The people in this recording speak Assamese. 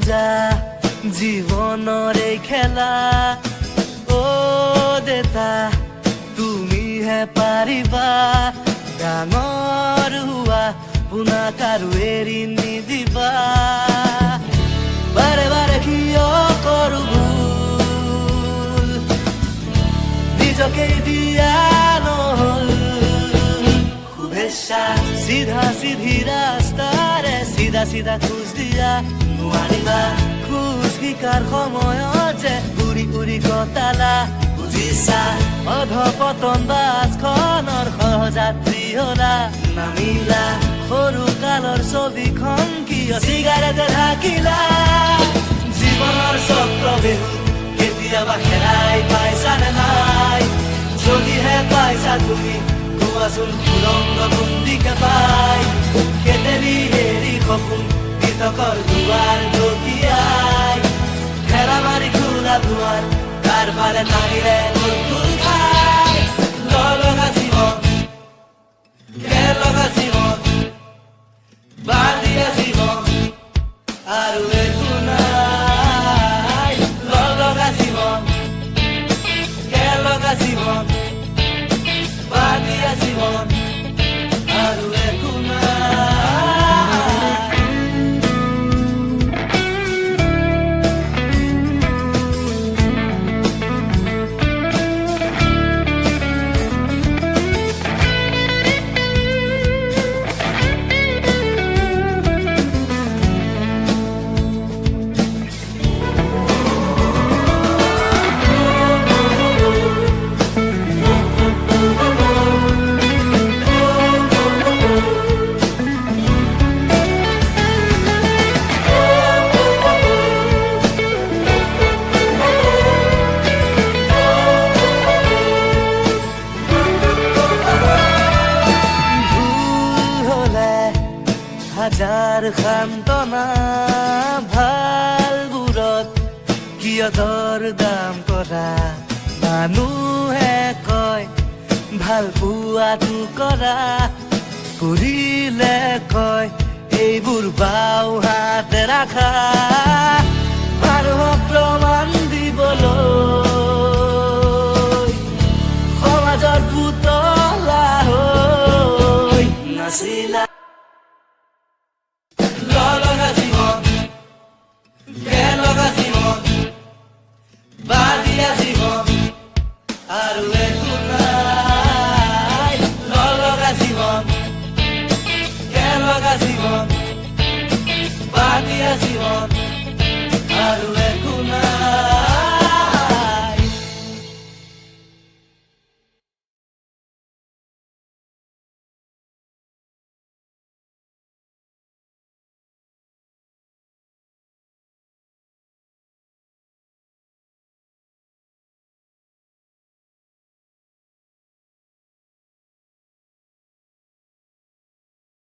বুজা জীৱনৰে খেলা অ দেতা তুমিহে পাৰিবা ডাঙৰ হোৱা পুনা কাৰো এৰি নিদিবা বাৰে বাৰে কিয় কৰো ভুল নিজকে দিয়া নহল শুভেচ্ছা চিধা চিধি ৰাস্তাৰে চিধা চিধা খোজ দিয়া নোৱাৰিবা খোজ শিকাৰ সময়ত যে উৰি উৰি কটালা বুজিছা অধপতন বাছখনৰ সহযাত্ৰী হলা নামিলা সৰু কালৰ ছবিখন কিয় চিগাৰেটে ঢাকিলা জীৱনৰ চক্ৰবেহু কেতিয়াবা হেৰাই পাইছানে নাই যদিহে পাইছা তুমি কোৱাচোন সুৰংগ কোনদিকে পাই কেতেলি হেৰি সপোন কৃতকৰ দুৱাৰ ঢকিয়াই খেলা মাৰি খোলা দুৱাৰ তাৰ ফালে টানিলে গোল খাই লগা জীৱন লগা জীৱন বান্ধিয়া জীৱন আৰু একো নাই লগা জীৱন লগা জীৱন বান্ধিয়া জীৱন আৰু একো নাই হাজাৰ সান্তনা ভালবোৰত কিয় দৰ দাম কৰা মানুহে কয় ভাল পোৱাটো কৰা কৰিলে কয় এইবোৰ বাও হাতে ৰাখা মানুহক প্ৰমাণ দিবলৈ সমাজৰ পুতলা হৈ নাচিলা লগা জীৱন লগা জীৱন বান্ধিয়া জীৱন আৰু একো নাই লগা জীৱন লগা জীৱন বান্ধিয়া জীৱন আৰু